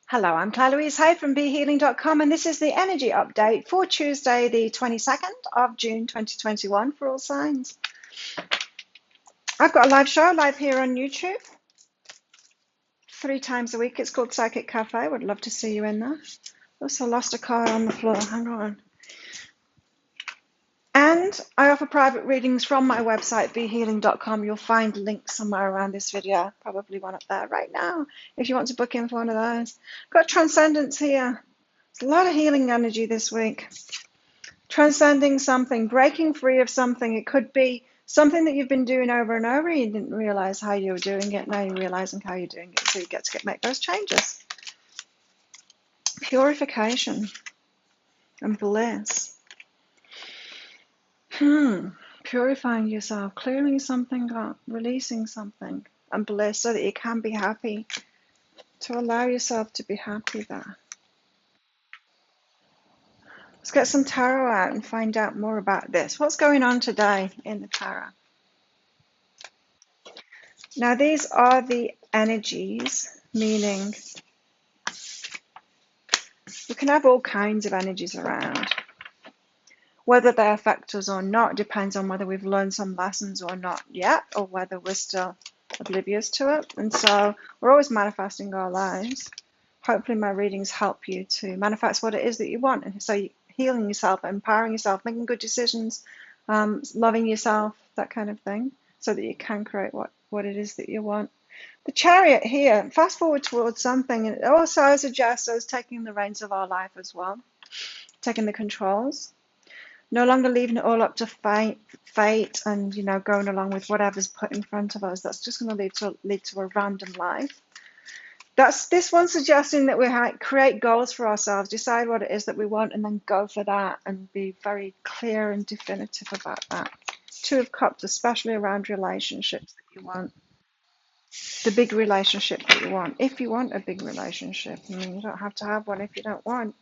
Hello, I'm Claire Louise Hay from BeHealing.com, and this is the energy update for Tuesday, the 22nd of June 2021 for all signs. I've got a live show live here on YouTube 3 times a week. It's called Psychic Cafe. Would love to see you in there. Also lost a card on the floor. Hang on. And I offer private readings from my website, BeHealing.com. You'll find links somewhere around this video, probably one up there right now, if you want to book in for one of those. Got Transcendence here. There's a lot of healing energy this week. Transcending something, breaking free of something. It could be something that you've been doing over and over. You didn't realize how you were doing it. Now you're realizing how you're doing it. So you get to make those changes. Purification and bliss. Purifying yourself, clearing something up, releasing something, and bliss so that you can be happy. To allow yourself to be happy there. Let's get some tarot out and find out more about this. What's going on today in the tarot? Now, these are the energies, meaning we can have all kinds of energies around. Whether they affect us or not depends on whether we've learned some lessons or not yet, or whether we're still oblivious to it. And so we're always manifesting our lives. Hopefully my readings help you to manifest what it is that you want. And so healing yourself, empowering yourself, making good decisions, loving yourself, that kind of thing, so that you can create what it is that you want. The Chariot here, fast forward towards something, and it also suggests us taking the reins of our life as well, taking the controls, no longer leaving it all up to fate and, going along with whatever's put in front of us. That's just going to lead to a random life. That's this one suggesting that we create goals for ourselves, decide what it is that we want, and then go for that and be very clear and definitive about that. Two of Cups, especially around relationships that you want. The big relationship that you want. If you want a big relationship, I mean, you don't have to have one if you don't want.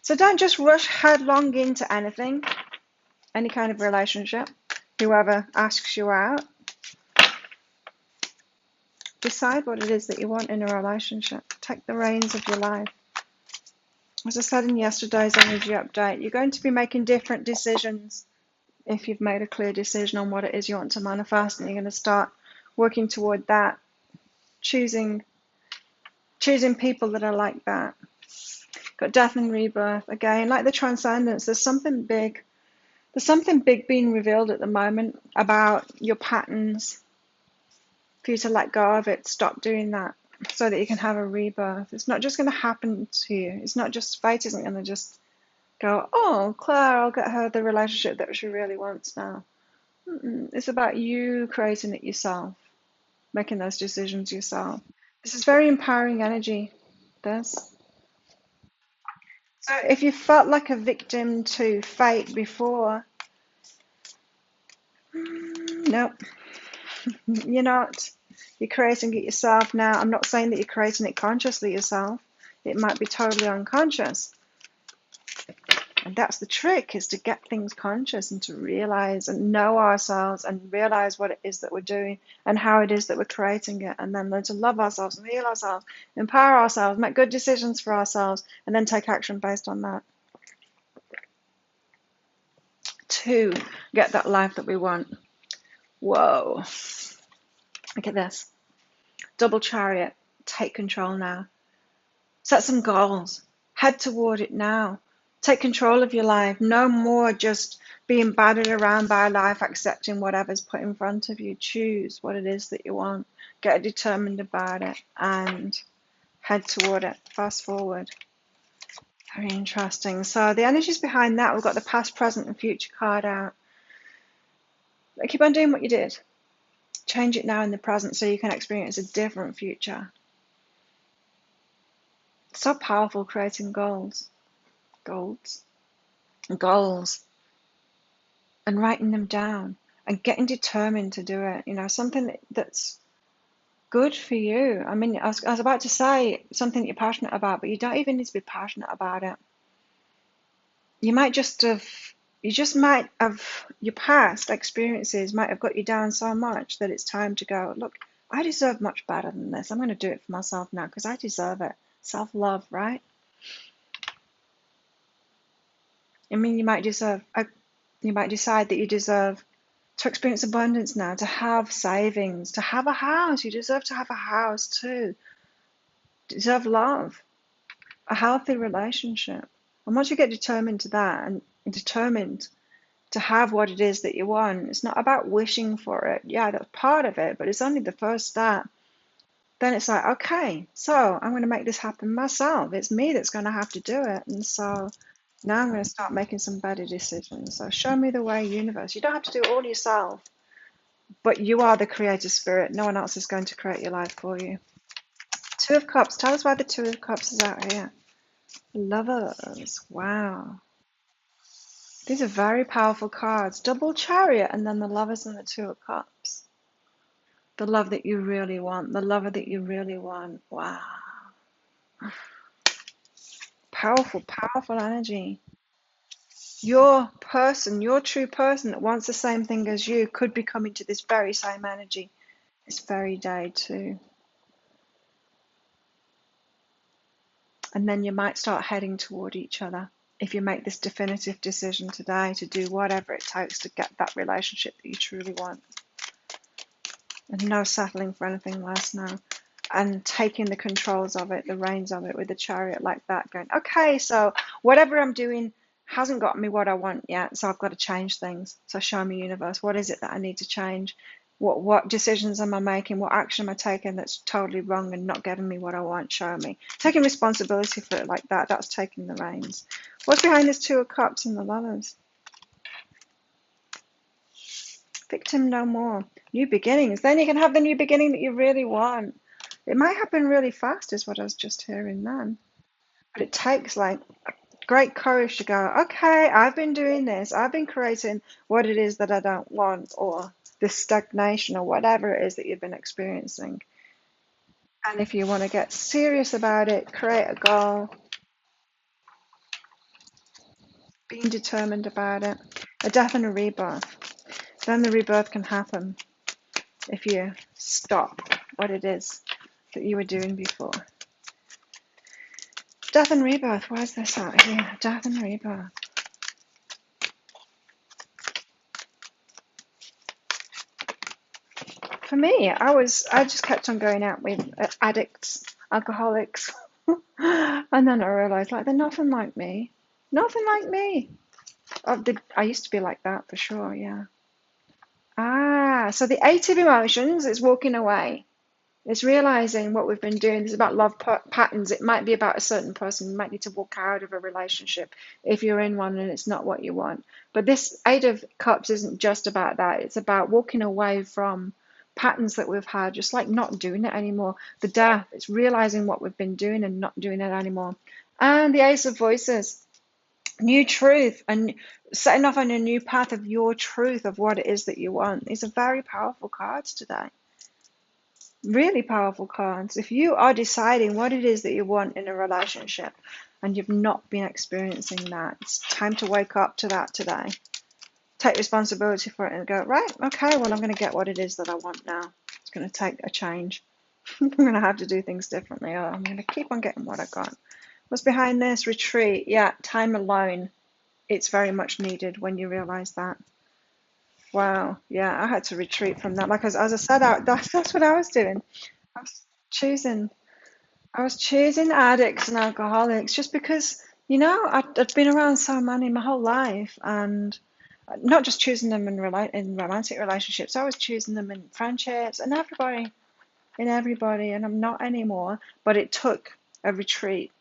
So don't just rush headlong into anything, any kind of relationship, whoever asks you out. Decide what it is that you want in a relationship. Take the reins of your life. As I said in yesterday's energy update, you're going to be making different decisions if you've made a clear decision on what it is you want to manifest, and you're going to start working toward that, choosing people that are like that. Got Death and Rebirth again, like the Transcendence. There's something big being revealed at the moment about your patterns, for you to let go of it, stop doing that, so that you can have a rebirth. It's not just going to happen to you. It's not just fate isn't going to just go, oh, Claire, I'll get her the relationship that she really wants now. It's about you creating it yourself, making those decisions yourself. This is very empowering energy, this. So if you felt like a victim to fate before, nope, you're not. You're creating it yourself now. I'm not saying that you're creating it consciously yourself. It might be totally unconscious. And that's the trick, is to get things conscious and to realize and know ourselves and realize what it is that we're doing and how it is that we're creating it, and then learn to love ourselves and heal ourselves, empower ourselves, make good decisions for ourselves, and then take action based on that to get that life that we want. Whoa. Look at this. Double Chariot. Take control now. Set some goals. Head toward it now. Take control of your life. No more just being battered around by life, accepting whatever's put in front of you. Choose what it is that you want. Get determined about it and head toward it. Fast forward. Very interesting. So the energies behind that, we've got the past, present, and future card out. Keep on doing what you did. Change it now in the present so you can experience a different future. So powerful, creating goals, and writing them down and getting determined to do it. Something that's good for you. I mean, I was about to say something you're passionate about, but you don't even need to be passionate about it. Your past experiences might have got you down so much that it's time to go, look, I deserve much better than this. I'm going to do it for myself now because I deserve it. Self-love, right? I mean, you might decide that you deserve to experience abundance now, to have savings, to have a house. You deserve to have a house too. You deserve love, a healthy relationship. And once you get determined to that and determined to have what it is that you want, it's not about wishing for it. Yeah, that's part of it, but it's only the first step. Then it's like, okay, so I'm going to make this happen myself. It's me that's going to have to do it. And so now I'm going to start making some better decisions. So show me the way, universe. You don't have to do it all yourself, but you are the creative spirit. No one else is going to create your life for you. Two of Cups. Tell us why the Two of Cups is out here. Lovers. Wow. These are very powerful cards. Double Chariot and then the Lovers and the Two of Cups. The love that you really want. The lover that you really want. Wow. Powerful, powerful energy. Your person, your true person that wants the same thing as you could be coming to this very same energy this very day too. And then you might start heading toward each other if you make this definitive decision today to do whatever it takes to get that relationship that you truly want. And no settling for anything less now. And taking the controls of it, the reins of it with the Chariot like that, going, okay, so whatever I'm doing hasn't got me what I want yet, so I've got to change things. So show me, universe, what is it that I need to change? What decisions am I making? What action am I taking that's totally wrong and not getting me what I want? Show me. Taking responsibility for it like that, that's taking the reins. What's behind this Two of Cups and the Lovers? Victim no more. New beginnings. Then you can have the new beginning that you really want. It might happen really fast is what I was just hearing then. But it takes like great courage to go, okay, I've been doing this. I've been creating what it is that I don't want, or this stagnation or whatever it is that you've been experiencing. And if you want to get serious about it, create a goal, being determined about it, a death and a rebirth. Then the rebirth can happen if you stop what it is that you were doing before. Death and rebirth, why is this out here? Death and rebirth. For me, I just kept on going out with addicts, alcoholics, and then I realized like they're nothing like me, nothing like me. I used to be like that for sure, yeah. So the Eight of Emotions is walking away. It's realizing what we've been doing. This is about love patterns. It might be about a certain person. You might need to walk out of a relationship if you're in one and it's not what you want. But this Eight of Cups isn't just about that. It's about walking away from patterns that we've had, just like not doing it anymore. The Death, it's realizing what we've been doing and not doing it anymore. And the Ace of Voices, new truth and setting off on a new path of your truth of what it is that you want. These are very powerful cards today. Really powerful cards. If you are deciding what it is that you want in a relationship and you've not been experiencing that, it's time to wake up to that today. Take responsibility for it and go, right, okay, well, I'm going to get what it is that I want now. It's going to take a change. I'm going to have to do things differently, or I'm going to keep on getting what I got. What's behind this? Retreat. Yeah, time alone. It's very much needed when you realize that. Wow, yeah, I had to retreat from that. Like as I said, that's what I was doing. I was choosing, I was choosing addicts and alcoholics just because, I'd been around so many my whole life, and not just choosing them in romantic relationships. I was choosing them in friendships and everybody, and I'm not anymore. But it took a retreat.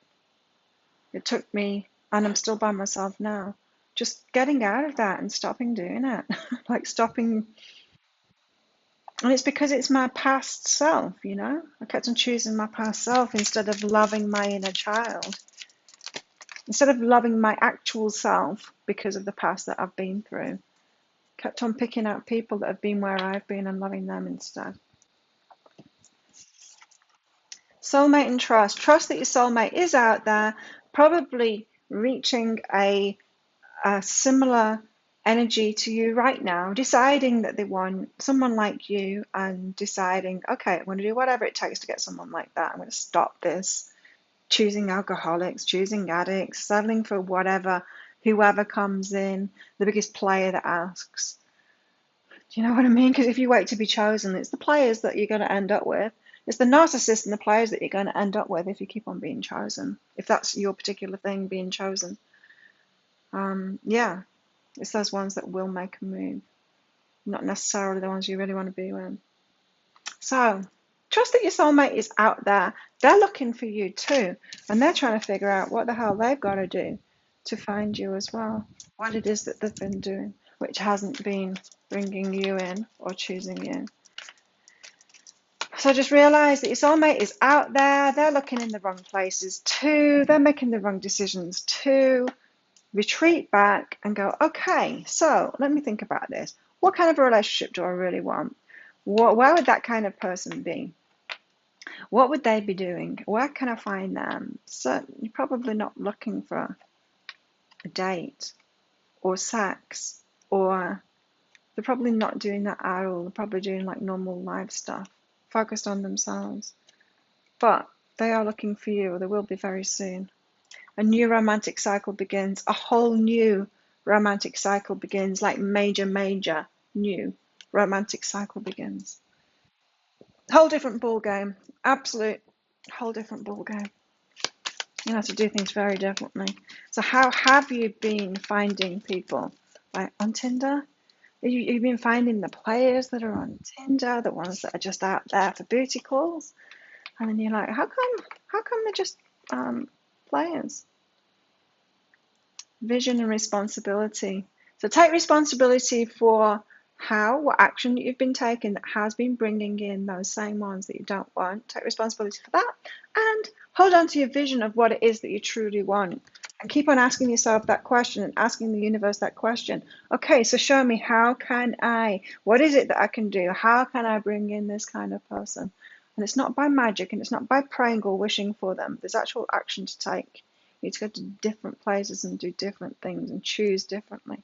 It took me, and I'm still by myself now. Just getting out of that and stopping doing it, like stopping. And it's because it's my past self, I kept on choosing my past self instead of loving my inner child. Instead of loving my actual self because of the past that I've been through. Kept on picking out people that have been where I've been and loving them instead. Soulmate and trust. Trust that your soulmate is out there, probably reaching a similar energy to you right now, deciding that they want someone like you and deciding, okay, I'm going to do whatever it takes to get someone like that. I'm going to stop this, choosing alcoholics, choosing addicts, settling for whatever, whoever comes in, the biggest player that asks. Do you know what I mean? Because if you wait to be chosen, it's the players that you're going to end up with. It's the narcissist and the players that you're going to end up with if you keep on being chosen. If that's your particular thing, being chosen. Yeah, it's those ones that will make a move, not necessarily the ones you really want to be with. So, trust that your soulmate is out there. They're looking for you too, and they're trying to figure out what the hell they've got to do to find you as well. What it is that they've been doing, which hasn't been bringing you in or choosing you. So just realize that your soulmate is out there. They're looking in the wrong places too. They're making the wrong decisions too. Retreat back and go, okay, so let me think about this. What kind of a relationship do I really want? Where would that kind of person be? What would they be doing? Where can I find them? So you're probably not looking for a date or sex, or they're probably not doing that at all. They're probably doing like normal life stuff, focused on themselves. But they are looking for you, or they will be very soon. A new romantic cycle begins. A whole new romantic cycle begins, like major new romantic cycle begins. Whole different ball game. Absolute whole different ball game. You have to do things very differently. So how have you been finding people? Like on Tinder? You've been finding the players that are on Tinder, the ones that are just out there for booty calls, and then you're like, how come they're just players? Vision and responsibility. So take responsibility for what action you've been taking that has been bringing in those same ones that you don't want. Take responsibility for that and hold on to your vision of what it is that you truly want. And keep on asking yourself that question and asking the universe that question. Okay, so show me, what is it that I can do? How can I bring in this kind of person? And it's not by magic and it's not by praying or wishing for them. There's actual action to take. You need to go to different places and do different things and choose differently.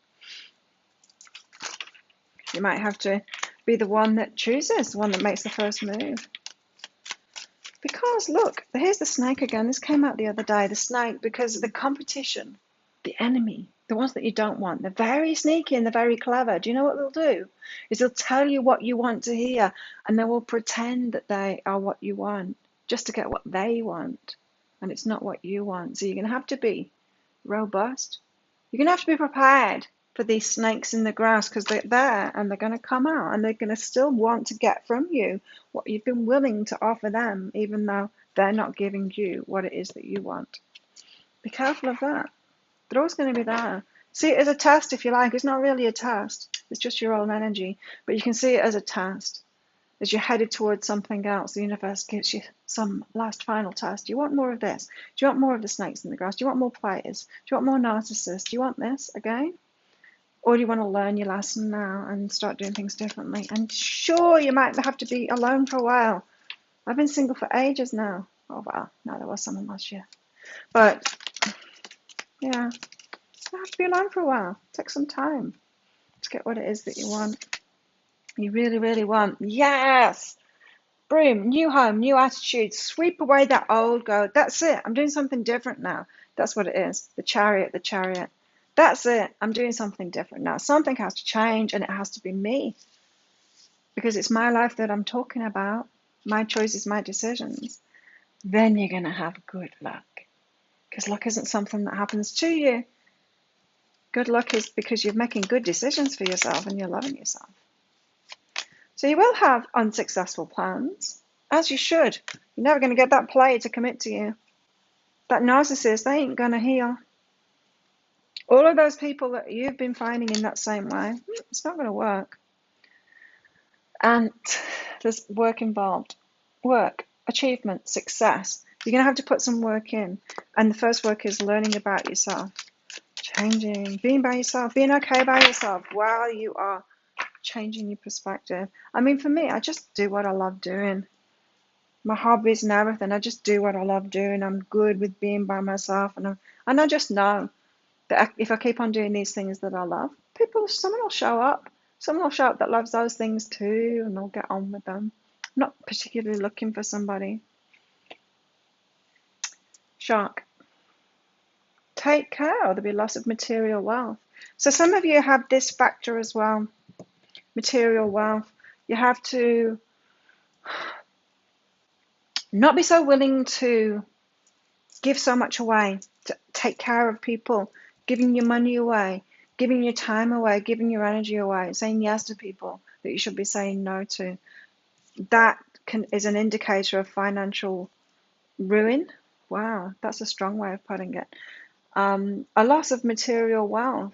You might have to be the one that chooses, the one that makes the first move. Because look, here's the snake again. This came out the other day, the snake, because the competition, the enemy, the ones that you don't want, they're very sneaky and they're very clever. Do you know what they'll do? Is they'll tell you what you want to hear and they will pretend that they are what you want just to get what they want. And it's not what you want. So you're going to have to be robust. You're going to have to be prepared for these snakes in the grass because they're there and they're going to come out and they're going to still want to get from you what you've been willing to offer them, even though they're not giving you what it is that you want. Be careful of that. They're always going to be there. See it as a test if you like. It's not really a test. It's just your own energy. But you can see it as a test. As you're headed towards something else, the universe gives you some last final test. Do you want more of this? Do you want more of the snakes in the grass? Do you want more players? Do you want more narcissists? Do you want this again? Or do you want to learn your lesson now and start doing things differently? And sure, you might have to be alone for a while. I've been single for ages now. Oh, well, no, there was someone last year. But, yeah, you have to be alone for a while. Take some time to get what it is that you want. You really, really want. Yes! Boom, new home, new attitude. Sweep away that old, go, that's it. I'm doing something different now. That's what it is. The chariot. That's it. I'm doing something different now. Something has to change and it has to be me. Because it's my life that I'm talking about. My choices, my decisions. Then you're going to have good luck. Because luck isn't something that happens to you. Good luck is because you're making good decisions for yourself and you're loving yourself. So you will have unsuccessful plans, as you should. You're never going to get that player to commit to you. That narcissist, they ain't going to heal. All of those people that you've been finding in that same way, it's not going to work. And there's work involved. Work, achievement, success. You're going to have to put some work in. And the first work is learning about yourself. Changing, being by yourself, being okay by yourself while you are changing your perspective. I mean, for me, I just do what I love doing. My hobbies and everything, I just do what I love doing. I'm good with being by myself. And I just know that if I keep on doing these things that I love, someone will show up. Someone will show up that loves those things too, and they'll get on with them. I'm not particularly looking for somebody. Shark. Take care, or there'll be loss of material wealth. So some of you have this factor as well, material wealth. You have to not be so willing to give so much away, to take care of people, giving your money away, giving your time away, giving your energy away, saying yes to people that you should be saying no to. That is an indicator of financial ruin. Wow, that's a strong way of putting it. A loss of material wealth.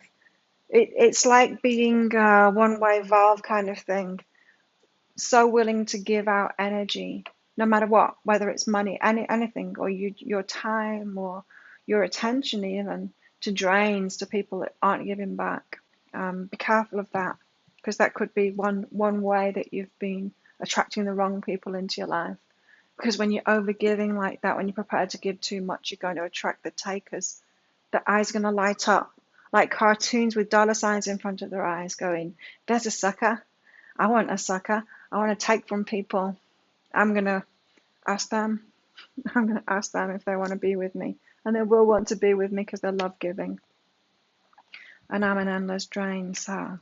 It's like being a one-way valve kind of thing. So willing to give out energy, no matter what, whether it's money, anything, or your time or your attention even, to drains, to people that aren't giving back. Be careful of that, because that could be one way that you've been attracting the wrong people into your life. Because when you're over giving like that, when you're prepared to give too much, you're going to attract the takers. The eyes are going to light up like cartoons with dollar signs in front of their eyes going, there's a sucker. I want a sucker. I want to take from people. I'm going to ask them. I'm going to ask them if they want to be with me. And they will want to be with me because they love giving. And I'm an endless drain, so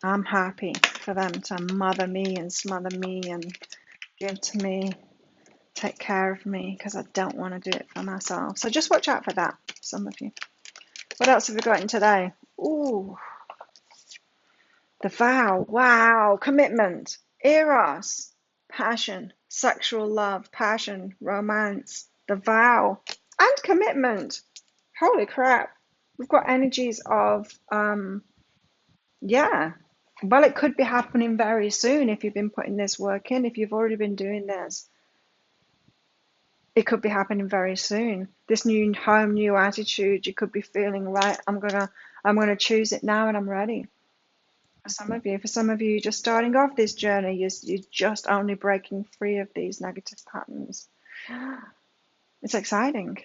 I'm happy for them to mother me and smother me and give to me, take care of me, because I don't want to do it for myself. So just watch out for that, some of you. What else have we got in today? Ooh, the vow. Wow, commitment, eros, passion, sexual love, passion, romance, the vow, and commitment. Holy crap. We've got energies of, yeah. Well, it could be happening very soon if you've been putting this work in, if you've already been doing this. It could be happening very soon. This new home, new attitude, you could be feeling, right, I'm gonna choose it now and I'm ready. For some of you, you're just starting off this journey. You're just only breaking free of these negative patterns. It's exciting.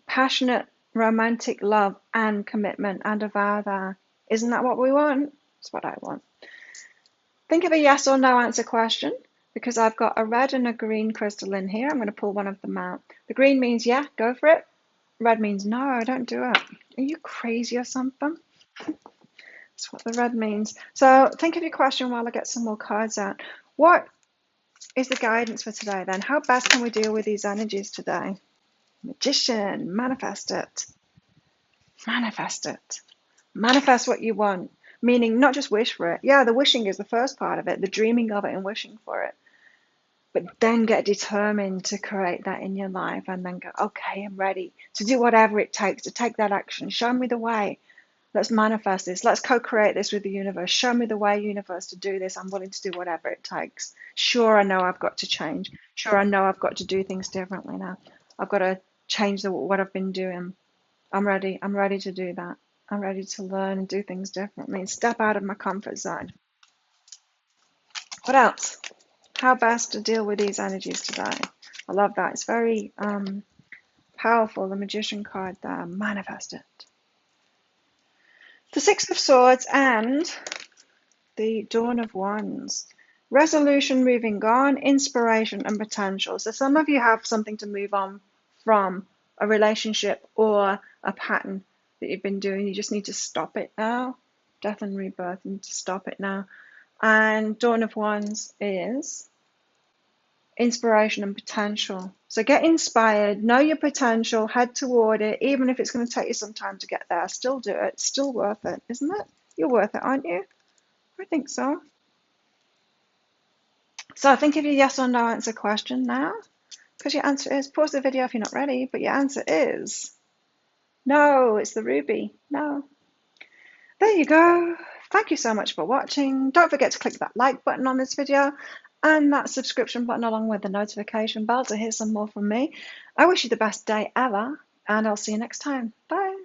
Passionate, romantic love and commitment and a vow there. Isn't that what we want? It's what I want. Think of a yes or no answer question, because I've got a red and a green crystal in here. I'm going to pull one of them out. The green means yeah, go for it. Red means no, don't do it. Are you crazy or something? That's what the red means. So think of your question while I get some more cards out. What is the guidance for today then? How best can we deal with these energies today? Magician, manifest it. Manifest it. Manifest what you want. Meaning not just wish for it. Yeah, the wishing is the first part of it, the dreaming of it and wishing for it. But then get determined to create that in your life and then go, okay, I'm ready to do whatever it takes to take that action. Show me the way. Let's manifest this. Let's co-create this with the universe. Show me the way, universe, to do this. I'm willing to do whatever it takes. Sure, I know I've got to change. Sure, I know I've got to do things differently now. I've got to change what I've been doing. I'm ready. I'm ready to do that. I'm ready to learn and do things differently and step out of my comfort zone. What else? How best to deal with these energies today? I love that. It's very powerful, the Magician card there. Manifest it. The Six of Swords and the Dawn of Wands. Resolution, moving on, inspiration and potential. So some of you have something to move on from, a relationship or a pattern that you've been doing. You just need to stop it now. Death and rebirth, you need to stop it now. And Dawn of Wands is inspiration and potential. So get inspired, know your potential, head toward it, even if it's going to take you some time to get there. Still do it. It's still worth it, isn't it? You're worth it, aren't you? I think so. So think of your yes or no answer question now, because your answer is, pause the video if you're not ready, but your answer is no. It's the ruby. No. There you go. Thank you so much for watching. Don't forget to click that like button on this video and that subscription button along with the notification bell to hear some more from me. I wish you the best day ever, and I'll see you next time. Bye.